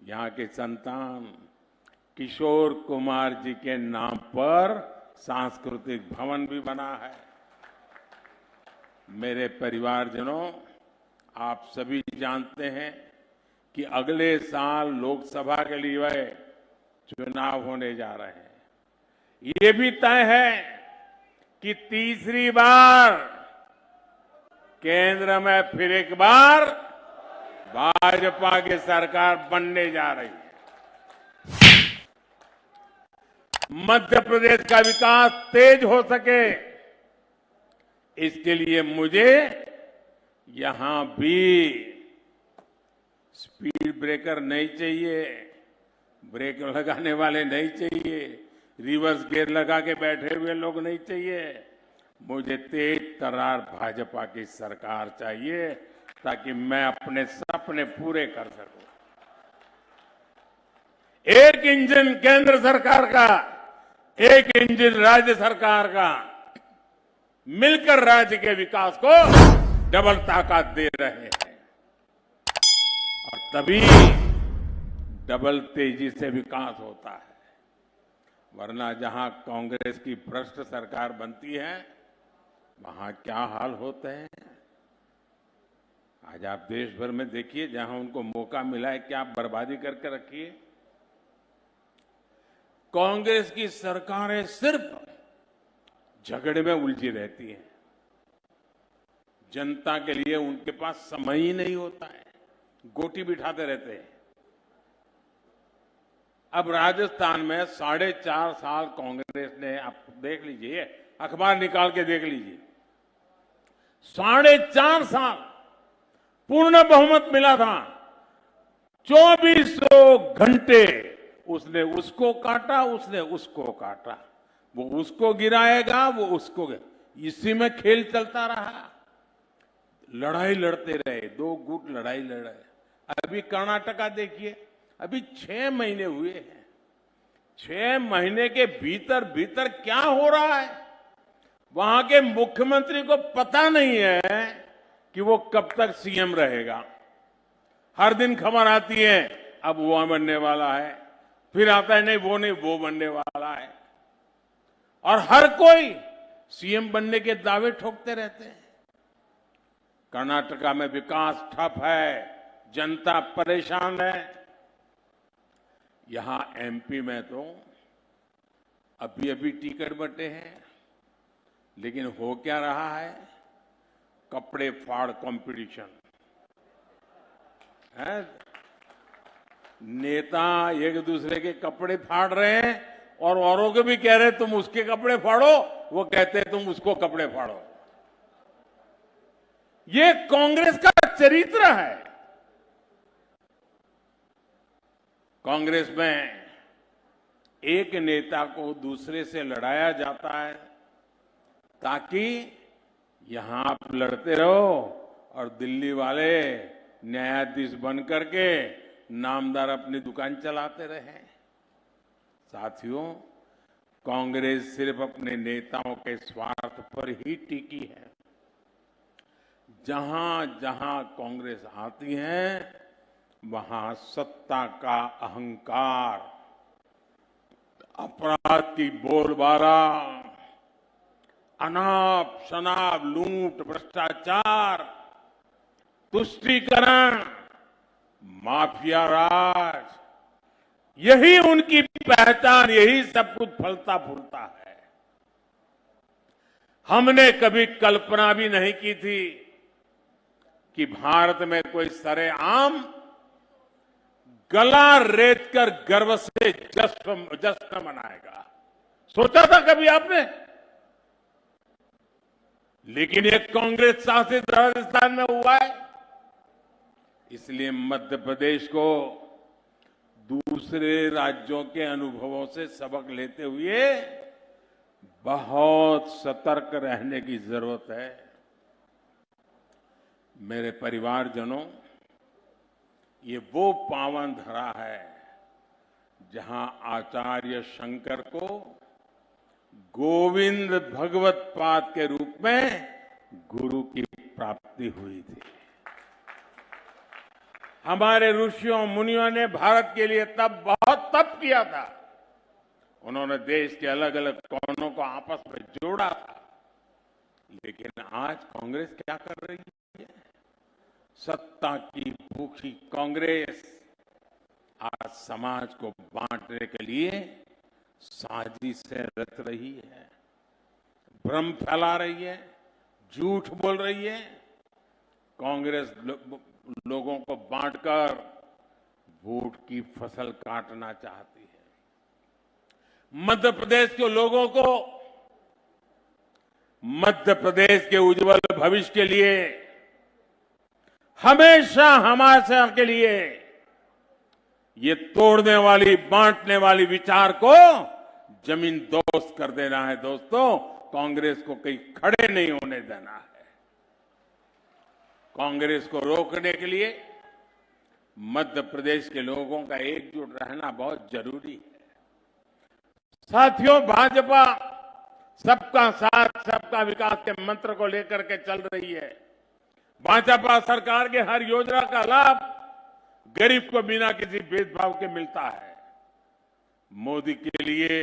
यहाँ के संतान किशोर कुमार जी के नाम पर सांस्कृतिक भवन भी बना है। मेरे परिवारजनों, आप सभी जानते हैं कि अगले साल लोकसभा के लिए चुनाव होने जा रहे हैं। ये भी तय है कि तीसरी बार केंद्र में फिर एक बार भाजपा की सरकार बनने जा रही है। मध्य प्रदेश का विकास तेज हो सके, इसके लिए मुझे यहां भी स्पीड ब्रेकर नहीं चाहिए, ब्रेक लगाने वाले नहीं चाहिए, रिवर्स गियर लगा के बैठे हुए लोग नहीं चाहिए। मुझे तेज तर्रार भाजपा की सरकार चाहिए ताकि मैं अपने सपने पूरे कर सकूं। एक इंजन केंद्र सरकार का, एक इंजन राज्य सरकार का, मिलकर राज्य के विकास को डबल ताकत दे रहे हैं और तभी डबल तेजी से विकास होता है। वरना जहां कांग्रेस की भ्रष्ट सरकार बनती है, वहां क्या हाल होते हैं। आज आप देश भर में देखिए, जहां उनको मौका मिला है क्या बर्बादी करके रखी है। कांग्रेस की सरकारें सिर्फ झगड़े में उलझी रहती हैं, जनता के लिए उनके पास समय ही नहीं होता है, गोटी बिठाते रहते हैं। अब राजस्थान में 4.5 साल कांग्रेस ने, आप देख लीजिए, अखबार निकाल के देख लीजिए, 4.5 साल पूर्ण बहुमत मिला था। 2400 घंटे उसने उसको काटा, उसने उसको काटा, वो उसको गिराएगा, वो उसको, इसी में खेल चलता रहा। लड़ाई लड़ते रहे, 2 गुट लड़ाई लड़े। अभी कर्नाटका देखिए, अभी 6 महीने हुए हैं। 6 महीने के भीतर भीतर क्या हो रहा है, वहां के मुख्यमंत्री को पता नहीं है कि वो कब तक सीएम रहेगा। हर दिन खबर आती है अब वो बनने वाला है, फिर आता है नहीं वो नहीं, वो बनने वाला है, और हर कोई सीएम बनने के दावे ठोकते रहते हैं। कर्नाटका में विकास ठप है, जनता परेशान है। यहां एमपी में तो अभी अभी टिकट बंटे हैं, लेकिन हो क्या रहा है, कपड़े फाड़ कंपटीशन है। नेता एक दूसरे के कपड़े फाड़ रहे हैं और औरों को भी कह रहे हैं तुम उसके कपड़े फाड़ो, वो कहते हैं तुम उसको कपड़े फाड़ो। ये कांग्रेस का चरित्र है। कांग्रेस में एक नेता को दूसरे से लड़ाया जाता है ताकि यहां आप लड़ते रहो और दिल्ली वाले न्यायाधीश बन करके नामदार अपनी दुकान चलाते रहे। साथियों, कांग्रेस सिर्फ अपने नेताओं के स्वार्थ पर ही टिकी है। जहां जहां कांग्रेस आती है, वहां सत्ता का अहंकार, अपराध की बोलबाला, अनाप शनाप लूट, भ्रष्टाचार, तुष्टीकरण, माफिया राज, यही उनकी पहचान, यही सब कुछ फलता फूलता है। हमने कभी कल्पना भी नहीं की थी कि भारत में कोई सरेआम गला रेत कर गर्व से जश्न मनाएगा। सोचा था कभी आपने? लेकिन ये कांग्रेस शासित राजस्थान में हुआ है। इसलिए मध्य प्रदेश को दूसरे राज्यों के अनुभवों से सबक लेते हुए बहुत सतर्क रहने की जरूरत है। मेरे परिवारजनों, ये वो पावन धरा है जहां आचार्य शंकर को गोविंद भगवत पाद के रूप में गुरु की प्राप्ति हुई थी। हमारे ऋषियों मुनियों ने भारत के लिए तब बहुत तप किया था। उन्होंने देश के अलग अलग कोनों को आपस में जोड़ा था। लेकिन आज कांग्रेस क्या कर रही है? सत्ता की भूखी कांग्रेस आज समाज को बांटने के लिए साजिशें रच रही है, भ्रम फैला रही है, झूठ बोल रही है। कांग्रेस लोगों को बांटकर वोट की फसल काटना चाहती है। मध्य प्रदेश के लोगों को मध्य प्रदेश के उज्जवल भविष्य के लिए, हमेशा हमेशा के लिए ये तोड़ने वाली, बांटने वाली विचार को जमीन दोस्त कर देना है। दोस्तों, कांग्रेस को कहीं खड़े नहीं होने देना है। कांग्रेस को रोकने के लिए मध्य प्रदेश के लोगों का एकजुट रहना बहुत जरूरी है। साथियों, भाजपा सबका साथ, सबका विकास के मंत्र को लेकर के चल रही है। भाजपा सरकार के हर योजना का लाभ गरीब को बिना किसी भेदभाव के मिलता है। मोदी के लिए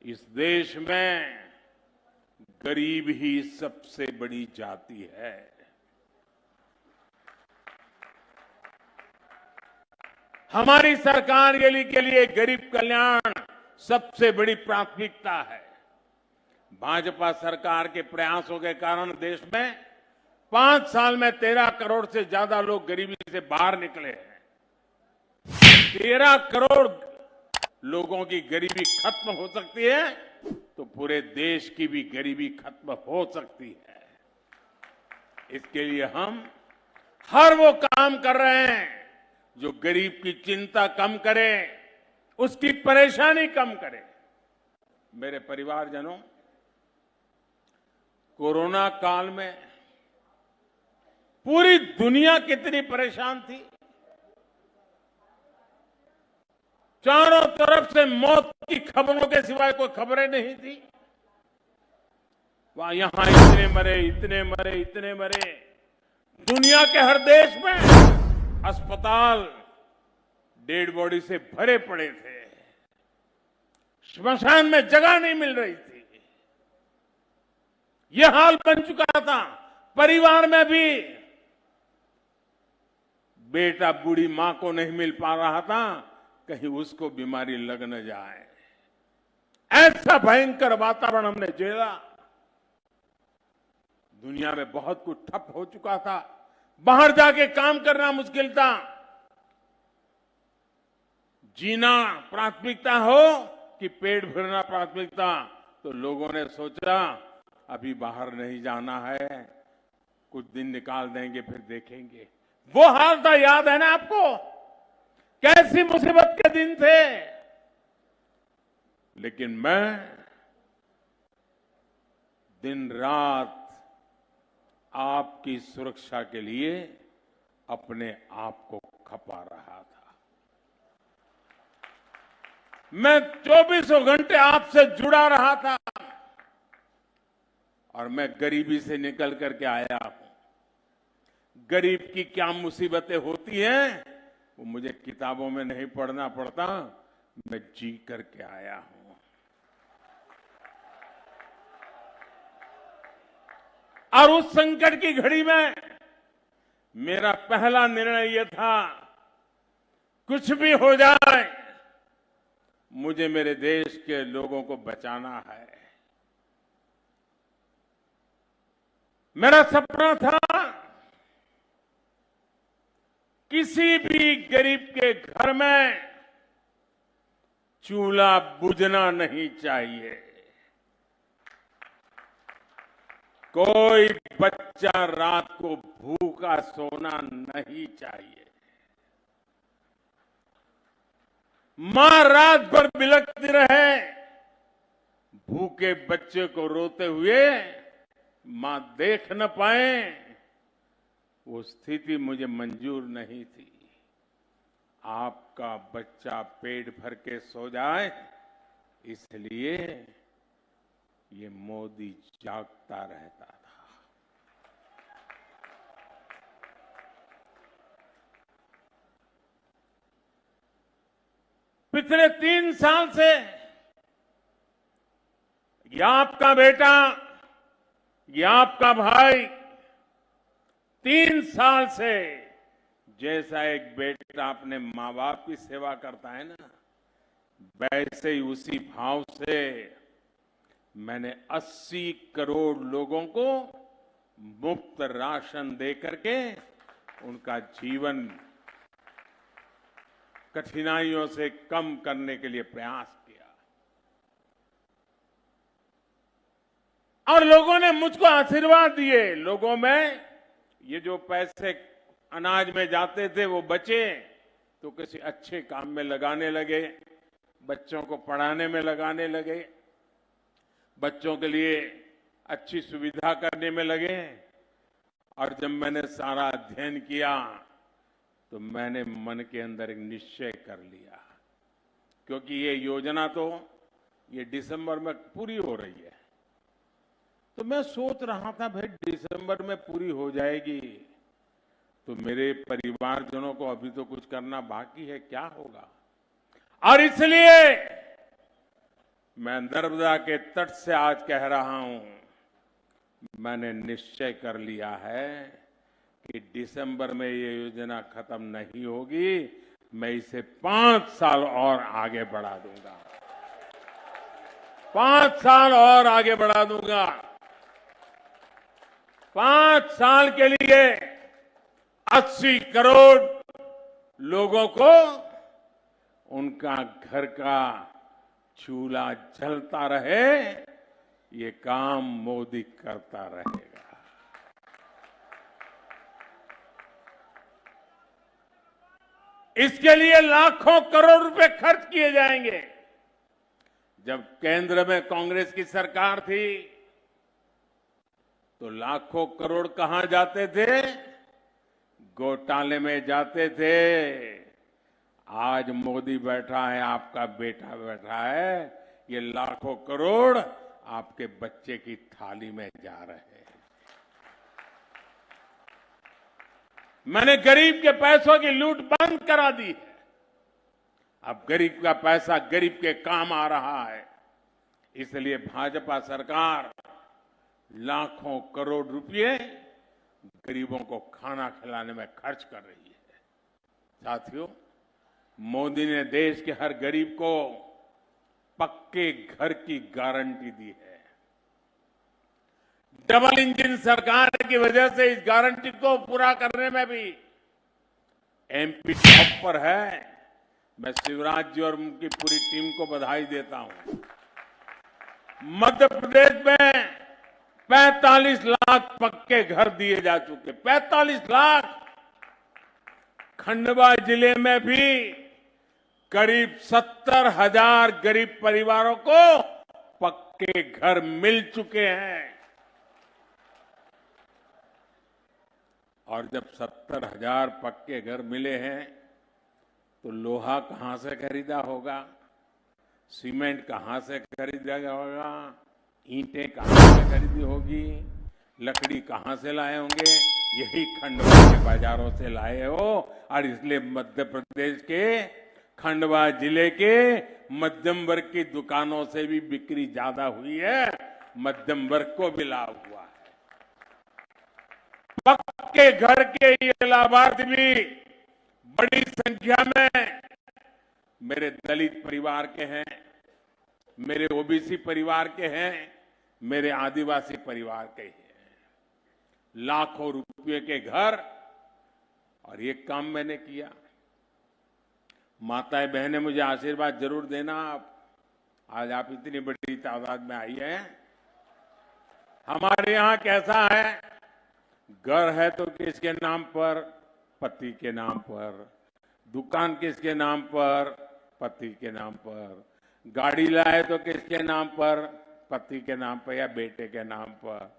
इस देश में गरीब ही सबसे बड़ी जाति है। हमारी सरकार के लिए गरीब कल्याण सबसे बड़ी प्राथमिकता है। भाजपा सरकार के प्रयासों के कारण देश में 5 साल में 13 करोड़ से ज्यादा लोग गरीबी से बाहर निकले हैं। 13 करोड़ लोगों की गरीबी खत्म हो सकती है तो पूरे देश की भी गरीबी खत्म हो सकती है। इसके लिए हम हर वो काम कर रहे हैं जो गरीब की चिंता कम करे, उसकी परेशानी कम करे। मेरे परिवारजनों, कोरोना काल में पूरी दुनिया कितनी परेशान थी। चारों तरफ से मौत की खबरों के सिवाय कोई खबरें नहीं थी। वहां यहां इतने मरे, इतने मरे, इतने मरे। दुनिया के हर देश में अस्पताल डेड बॉडी से भरे पड़े थे। श्मशान में जगह नहीं मिल रही थी। यह हाल बन चुका था। परिवार में भी बेटा बूढ़ी मां को नहीं मिल पा रहा था, कहीं उसको बीमारी लग न जाए। ऐसा भयंकर वातावरण हमने झेला। दुनिया में बहुत कुछ ठप हो चुका था। बाहर जाके काम करना मुश्किल था। जीना प्राथमिकता हो कि पेट भरना प्राथमिकता, तो लोगों ने सोचा अभी बाहर नहीं जाना है, कुछ दिन निकाल देंगे फिर देखेंगे। वो हाल था, याद है ना आपको? कैसी मुसीबत के दिन थे। लेकिन मैं दिन रात आपकी सुरक्षा के लिए अपने आप को खपा रहा था। मैं 24 घंटे आपसे जुड़ा रहा था और मैं गरीबी से निकल करके आया हूं। गरीब की क्या मुसीबतें होती हैं वो मुझे किताबों में नहीं पढ़ना पड़ता, मैं जी करके आया हूं। और उस संकट की घड़ी में मेरा पहला निर्णय यह था, कुछ भी हो जाए मुझे मेरे देश के लोगों को बचाना है। मेरा सपना था किसी भी गरीब के घर में चूल्हा बुझना नहीं चाहिए, कोई बच्चा रात को भूखा सोना नहीं चाहिए, मां रात भर बिलखती रहे, भूखे बच्चे को रोते हुए मां देख न पाए, वो स्थिति मुझे मंजूर नहीं थी। आपका बच्चा पेट भर के सो जाए, इसलिए ये मोदी जागता रहता था। पिछले 3 साल से या आपका बेटा या आपका भाई 3 साल से जैसा एक बेटा अपने मां बाप की सेवा करता है ना, वैसे ही उसी भाव से मैंने 80 करोड़ लोगों को मुफ्त राशन दे करके उनका जीवन कठिनाइयों से कम करने के लिए प्रयास किया। और लोगों ने मुझको आशीर्वाद दिए। लोगों में ये जो पैसे अनाज में जाते थे वो बचे तो किसी अच्छे काम में लगाने लगे, बच्चों को पढ़ाने में लगाने लगे, बच्चों के लिए अच्छी सुविधा करने में लगे। और जब मैंने सारा अध्ययन किया तो मैंने मन के अंदर एक निश्चय कर लिया, क्योंकि ये योजना तो ये दिसंबर में पूरी हो रही है। तो मैं सोच रहा था भाई दिसंबर में पूरी हो जाएगी तो मेरे परिवारजनों को अभी तो कुछ करना बाकी है, क्या होगा। और इसलिए मैं नर्मदा के तट से आज कह रहा हूं, मैंने निश्चय कर लिया है कि दिसंबर में ये योजना खत्म नहीं होगी, मैं इसे 5 साल और आगे बढ़ा दूंगा, 5 साल और आगे बढ़ा दूंगा। 5 साल के लिए 80 करोड़ लोगों को उनका घर का चूल्हा जलता रहे, ये काम मोदी करता रहेगा। इसके लिए लाखों करोड़ रुपए खर्च किए जाएंगे। जब केंद्र में कांग्रेस की सरकार थी तो लाखों करोड़ कहां जाते थे? घोटाले में जाते थे। आज मोदी बैठा है, आपका बेटा बैठा है, ये लाखों करोड़ आपके बच्चे की थाली में जा रहे हैं। मैंने गरीब के पैसों की लूट बंद करा दी है। अब गरीब का पैसा गरीब के काम आ रहा है। इसलिए भाजपा सरकार लाखों करोड़ रुपए गरीबों को खाना खिलाने में खर्च कर रही है। साथियों, मोदी ने देश के हर गरीब को पक्के घर की गारंटी दी है। डबल इंजन सरकार की वजह से इस गारंटी को पूरा करने में भी एमपी टॉप पर है। मैं शिवराज जी और उनकी पूरी टीम को बधाई देता हूं। मध्य प्रदेश में 45 लाख पक्के घर दिए जा चुके, 45 लाख। खंडवा जिले में भी करीब 70,000 गरीब परिवारों को पक्के घर मिल चुके हैं। और जब 70,000 पक्के घर मिले हैं तो लोहा कहां से खरीदा होगा, सीमेंट कहां से खरीदा होगा, ईंटें कहां से खरीदी होगी, लकड़ी कहां से लाए होंगे? यही खंडवा के बाजारों से लाए हो। और इसलिए मध्य प्रदेश के खंडवा जिले के मध्यम वर्ग की दुकानों से भी बिक्री ज्यादा हुई है, मध्यम वर्ग को भी लाभ हुआ है। पक्के घर के ये लाभार्थी भी बड़ी संख्या में मेरे दलित परिवार के हैं, मेरे ओबीसी परिवार के हैं, मेरे आदिवासी परिवार के हैं। लाखों रुपए के घर। और ये काम मैंने किया। माताएं बहनें मुझे आशीर्वाद जरूर देना। आज आप इतनी बड़ी तादाद में आई हैं। हमारे यहां कैसा है, घर है तो किसके नाम पर? पति के नाम पर। दुकान किसके नाम पर? पति के नाम पर। गाड़ी लाए तो किसके नाम पर? पति के नाम पर या बेटे के नाम पर।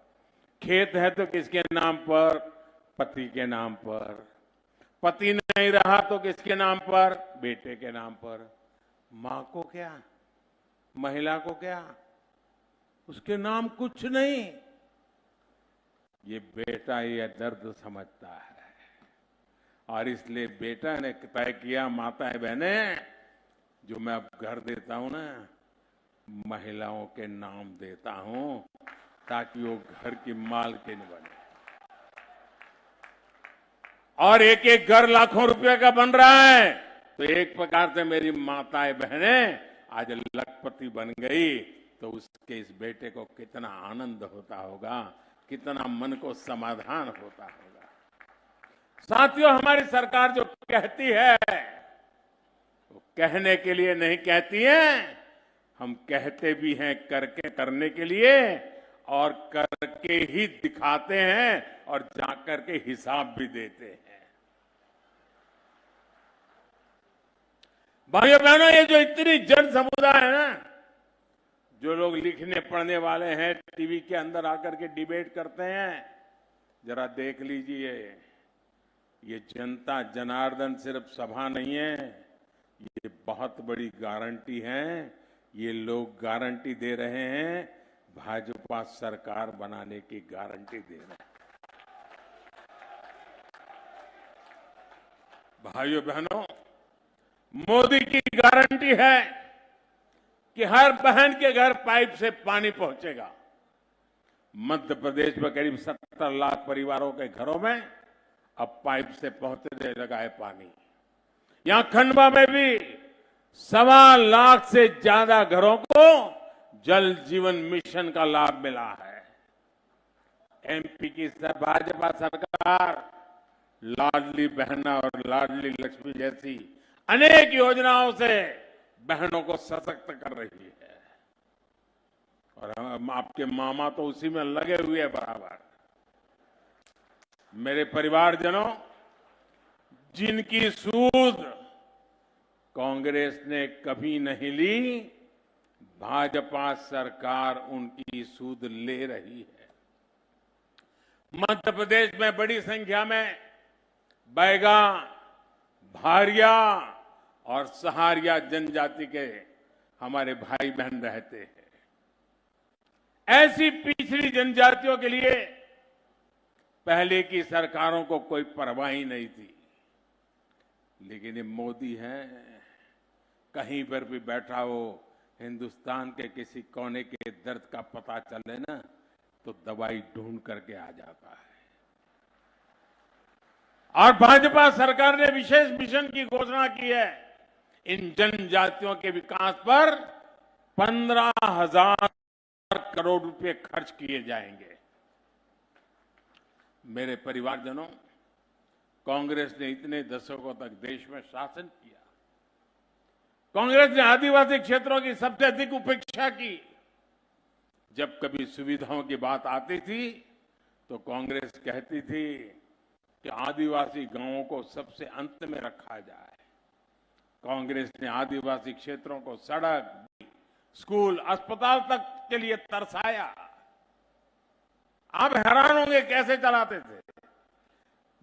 खेत है तो किसके नाम पर? पति के नाम पर। पति नहीं रहा तो किसके नाम पर? बेटे के नाम पर। मां को क्या, महिला को क्या, उसके नाम कुछ नहीं। ये बेटा ये दर्द समझता है। और इसलिए बेटा ने तय किया, माताएं बहनें, जो मैं अब घर देता हूं ना, महिलाओं के नाम देता हूं ताकि वो घर की मालकिन बने। और एक एक घर लाखों रुपए का बन रहा है, तो एक प्रकार से मेरी माताएं बहनें आज लखपति बन गई, तो उसके इस बेटे को कितना आनंद होता होगा, कितना मन को समाधान होता होगा। साथियों, हमारी सरकार जो कहती है वो कहने के लिए नहीं कहती है, हम कहते भी हैं करके करने के लिए, और करके ही दिखाते हैं और जाकर के हिसाब भी देते हैं। भाइयों बहनों, ये जो इतनी जन समुदाय है ना, जो लोग लिखने पढ़ने वाले हैं, टीवी के अंदर आकर के डिबेट करते हैं, जरा देख लीजिए, ये जनता जनार्दन सिर्फ सभा नहीं है, ये बहुत बड़ी गारंटी है। ये लोग गारंटी दे रहे हैं, भाजपा सरकार बनाने की गारंटी दे रहे हैं। भाइयों बहनों, मोदी की गारंटी है कि हर बहन के घर पाइप से पानी पहुंचेगा। मध्य प्रदेश में करीब 70 लाख परिवारों के घरों में अब पाइप से पहुंचने लगा है पानी। यहां खंडवा में भी 1.25 लाख से ज्यादा घरों को जल जीवन मिशन का लाभ मिला है। एमपी की भाजपा सरकार लाडली बहना और लाडली लक्ष्मी जैसी अनेक योजनाओं से बहनों को सशक्त कर रही है, और हम आपके मामा तो उसी में लगे हुए हैं बराबर। मेरे परिवारजनों, जिनकी सूद कांग्रेस ने कभी नहीं ली, भाजपा सरकार उनकी सूद ले रही है। मध्य प्रदेश में बड़ी संख्या में बैगा, भारिया और सहारिया जनजाति के हमारे भाई बहन रहते हैं। ऐसी पिछड़ी जनजातियों के लिए पहले की सरकारों को कोई परवाह ही नहीं थी, लेकिन ये मोदी है, कहीं पर भी बैठा हो, हिंदुस्तान के किसी कोने के दर्द का पता चले ना, तो दवाई ढूंढ करके आ जाता है। और भाजपा सरकार ने विशेष मिशन की घोषणा की है। इन जनजातियों के विकास पर 15,000 करोड़ रुपए खर्च किए जाएंगे। मेरे परिवारजनों, कांग्रेस ने इतने दशकों तक देश में शासन किया। कांग्रेस ने आदिवासी क्षेत्रों की सबसे अधिक उपेक्षा की। जब कभी सुविधाओं की बात आती थी तो कांग्रेस कहती थी कि आदिवासी गांवों को सबसे अंत में रखा जाए। कांग्रेस ने आदिवासी क्षेत्रों को सड़क, स्कूल, अस्पताल तक के लिए तरसाया। आप हैरान होंगे कैसे चलाते थे।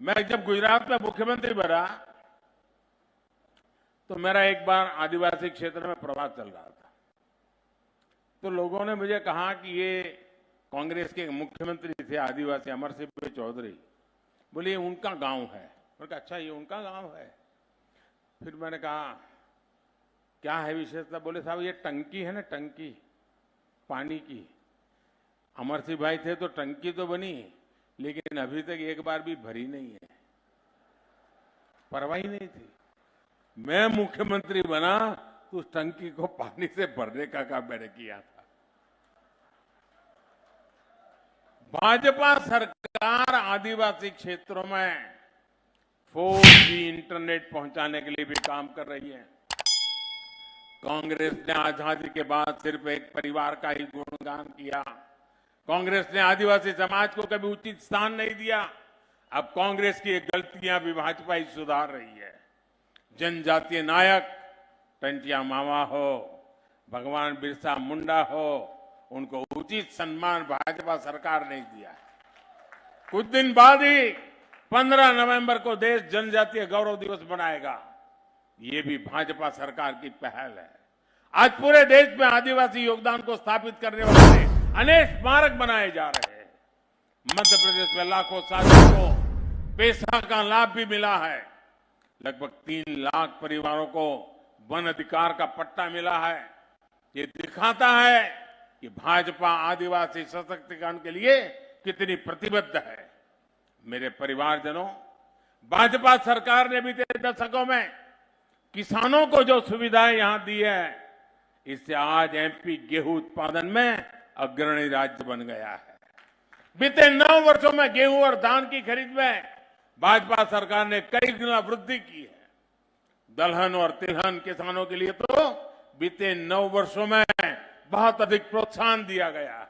मैं जब गुजरात में मुख्यमंत्री बना तो मेरा एक बार आदिवासी क्षेत्र में प्रवास चल रहा था, तो लोगों ने मुझे कहा कि ये कांग्रेस के मुख्यमंत्री थे आदिवासी अमर सिंह चौधरी, बोले ये उनका गांव है। मैंने कहा अच्छा, ये उनका गांव है। फिर मैंने कहा क्या है विशेषता। बोले साहब ये टंकी है ना, टंकी पानी की। अमर सिंह भाई थे तो टंकी तो बनी, लेकिन अभी तक एक बार भी भरी नहीं है। परवाह ही नहीं थी। मैं मुख्यमंत्री बना तो उस टंकी को पानी से भरने का काम मैंने किया था। भाजपा सरकार आदिवासी क्षेत्रों में 4G इंटरनेट पहुंचाने के लिए भी काम कर रही है। कांग्रेस ने आजादी के बाद सिर्फ एक परिवार का ही गुणगान किया। कांग्रेस ने आदिवासी समाज को कभी उचित स्थान नहीं दिया। अब कांग्रेस की गलतियां भी भाजपा ही सुधार रही है। जनजातीय नायक टंटिया मामा हो, भगवान बिरसा मुंडा हो, उनको उचित सम्मान भाजपा सरकार ने दिया। कुछ दिन बाद ही 15 नवंबर को देश जनजातीय गौरव दिवस मनाएगा। ये भी भाजपा सरकार की पहल है। आज पूरे देश में आदिवासी योगदान को स्थापित करने वाले अनेक स्मारक बनाए जा रहे हैं। मध्य प्रदेश में लाखों साथियों को पेशा का लाभ भी मिला है। लगभग 3 लाख परिवारों को वन अधिकार का पट्टा मिला है, ये दिखाता है कि भाजपा आदिवासी सशक्तिकरण के लिए कितनी प्रतिबद्ध है। मेरे परिवारजनों, भाजपा सरकार ने बीते दशकों में किसानों को जो सुविधाएं यहां दी है, इससे आज एमपी गेहूं उत्पादन में अग्रणी राज्य बन गया है। बीते 9 वर्षों में गेहूं और धान की खरीद में भाजपा सरकार ने कई गुना वृद्धि की है। दलहन और तिलहन किसानों के लिए तो बीते 9 वर्षों में बहुत अधिक प्रोत्साहन दिया गया है।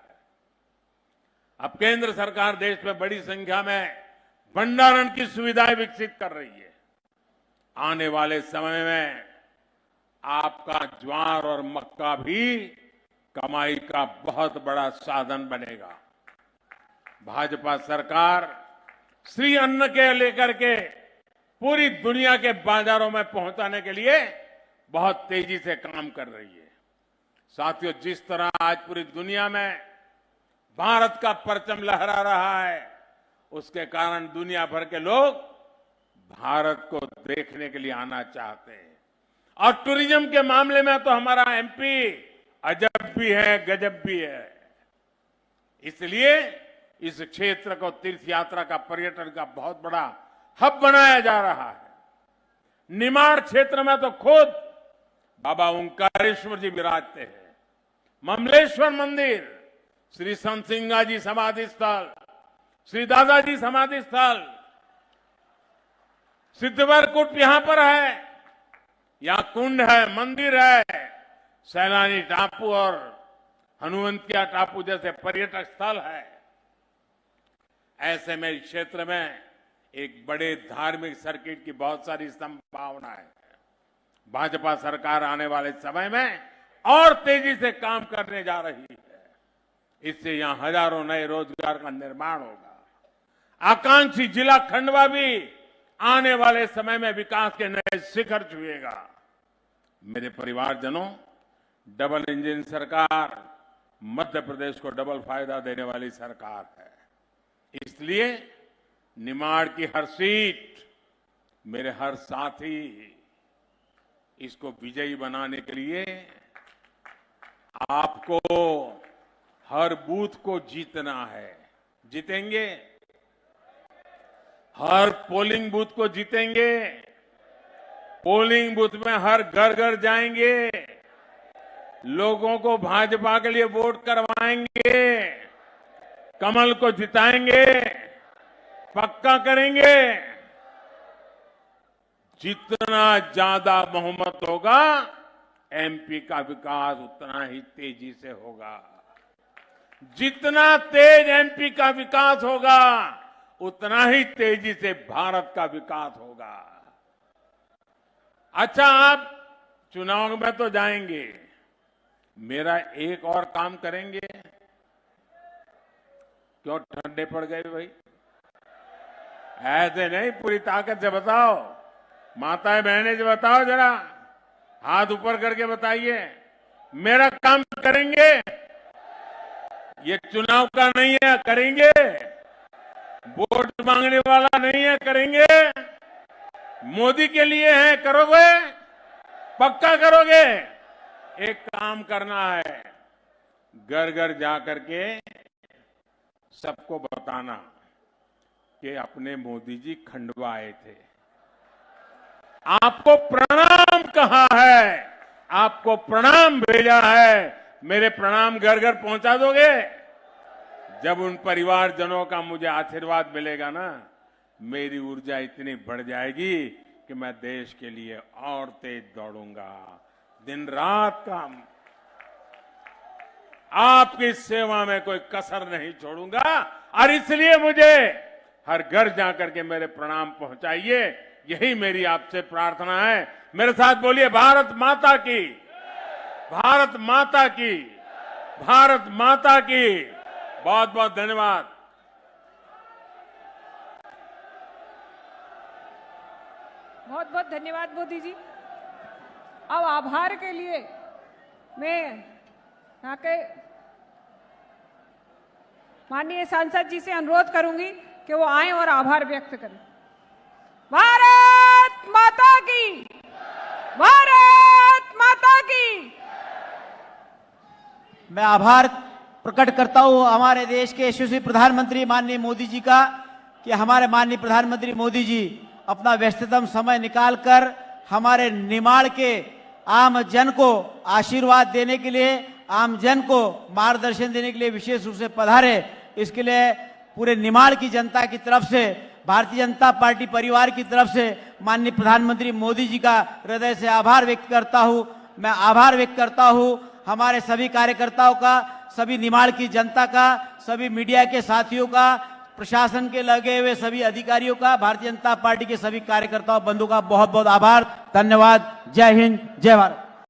अब केंद्र सरकार देश में बड़ी संख्या में भंडारण की सुविधाएं विकसित कर रही है। आने वाले समय में आपका ज्वार और मक्का भी कमाई का बहुत बड़ा साधन बनेगा। भाजपा सरकार श्री अन्न के लेकर के पूरी दुनिया के बाजारों में पहुंचाने के लिए बहुत तेजी से काम कर रही है। साथियों, जिस तरह आज पूरी दुनिया में भारत का परचम लहरा रहा है, उसके कारण दुनिया भर के लोग भारत को देखने के लिए आना चाहते हैं। और टूरिज्म के मामले में तो हमारा एमपी अजब भी है, गजब भी है। इसलिए इस क्षेत्र को तीर्थ यात्रा का, पर्यटन का बहुत बड़ा हब बनाया जा रहा है। निमाड़ क्षेत्र में तो खुद बाबा ओंकारेश्वर जी विराजते हैं। ममलेश्वर मंदिर, श्री संत सिंगा जी समाधि स्थल, श्री दादाजी समाधि स्थल, सिद्धवरकुट यहां पर है, यहां कुंड है, मंदिर है, सैलानी टापू और हनुवंतिया टापू जैसे पर्यटक स्थल है। ऐसे में इस क्षेत्र में एक बड़े धार्मिक सर्किट की बहुत सारी संभावना है। भाजपा सरकार आने वाले समय में और तेजी से काम करने जा रही है। इससे यहां हजारों नए रोजगार का निर्माण होगा। आकांक्षी जिला खंडवा भी आने वाले समय में विकास के नए शिखर छुएगा। मेरे परिवारजनों, डबल इंजन सरकार मध्य प्रदेश को डबल फायदा देने वाली सरकार है। इसलिए निमाड़ की हर सीट, मेरे हर साथी, इसको विजयी बनाने के लिए आपको हर बूथ को जीतना है। जीतेंगे? हर पोलिंग बूथ को जीतेंगे। पोलिंग बूथ में हर घर घर जाएंगे, लोगों को भाजपा के लिए वोट करवाएंगे, कमल को जिताएंगे, पक्का करेंगे। जितना ज्यादा बहुमत होगा, एमपी का विकास उतना ही तेजी से होगा। जितना तेज एमपी का विकास होगा, उतना ही तेजी से भारत का विकास होगा। अच्छा, आप चुनाव में तो जाएंगे, मेरा एक और काम करेंगे? क्यों ठंडे पड़ गए भाई? ऐसे नहीं, पूरी ताकत से बताओ। माताएं बहनें से बताओ, जरा हाथ ऊपर करके बताइए, मेरा काम करेंगे? ये चुनाव का नहीं है, करेंगे? वोट मांगने वाला नहीं है, करेंगे? मोदी के लिए है, करोगे? पक्का करोगे? एक काम करना है, घर घर जाकर के सबको बताना कि अपने मोदी जी खंडवा आए थे, आपको प्रणाम कहा है, आपको प्रणाम भेजा है। मेरे प्रणाम घर घर पहुंचा दोगे? जब उन परिवारजनों का मुझे आशीर्वाद मिलेगा ना, मेरी ऊर्जा इतनी बढ़ जाएगी कि मैं देश के लिए और तेज दौड़ूंगा, दिन रात काम, आपकी सेवा में कोई कसर नहीं छोड़ूंगा। और इसलिए मुझे हर घर जाकर के मेरे प्रणाम पहुंचाइए, यही मेरी आपसे प्रार्थना है। मेरे साथ बोलिए, भारत माता की, भारत माता की, भारत माता की। बहुत बहुत धन्यवाद। बहुत बहुत धन्यवाद मोदी जी। अब आभार के लिए मैं यहाँ के माननीय सांसद जी से अनुरोध करूंगी कि वो आए और आभार व्यक्त करें। भारत माता की, भारत मैं आभार प्रकट करता हूं हमारे देश के यशस्वी प्रधानमंत्री माननीय मोदी जी का, कि हमारे माननीय प्रधानमंत्री मोदी जी अपना व्यस्ततम समय निकालकर हमारे निमाड़ के आम जन को आशीर्वाद देने के लिए, आम जन को मार्गदर्शन देने के लिए विशेष रूप से पधारे। इसके लिए पूरे निमाड़ की जनता की तरफ से, भारतीय जनता पार्टी परिवार की तरफ से माननीय प्रधानमंत्री मोदी जी का हृदय से आभार व्यक्त करता हूं। मैं आभार व्यक्त करता हूं हमारे सभी कार्यकर्ताओं का, सभी निमाड़ की जनता का, सभी मीडिया के साथियों का, प्रशासन के लगे हुए सभी अधिकारियों का, भारतीय जनता पार्टी के सभी कार्यकर्ताओं बंधु का बहुत बहुत आभार, धन्यवाद। जय हिंद, जय भारत।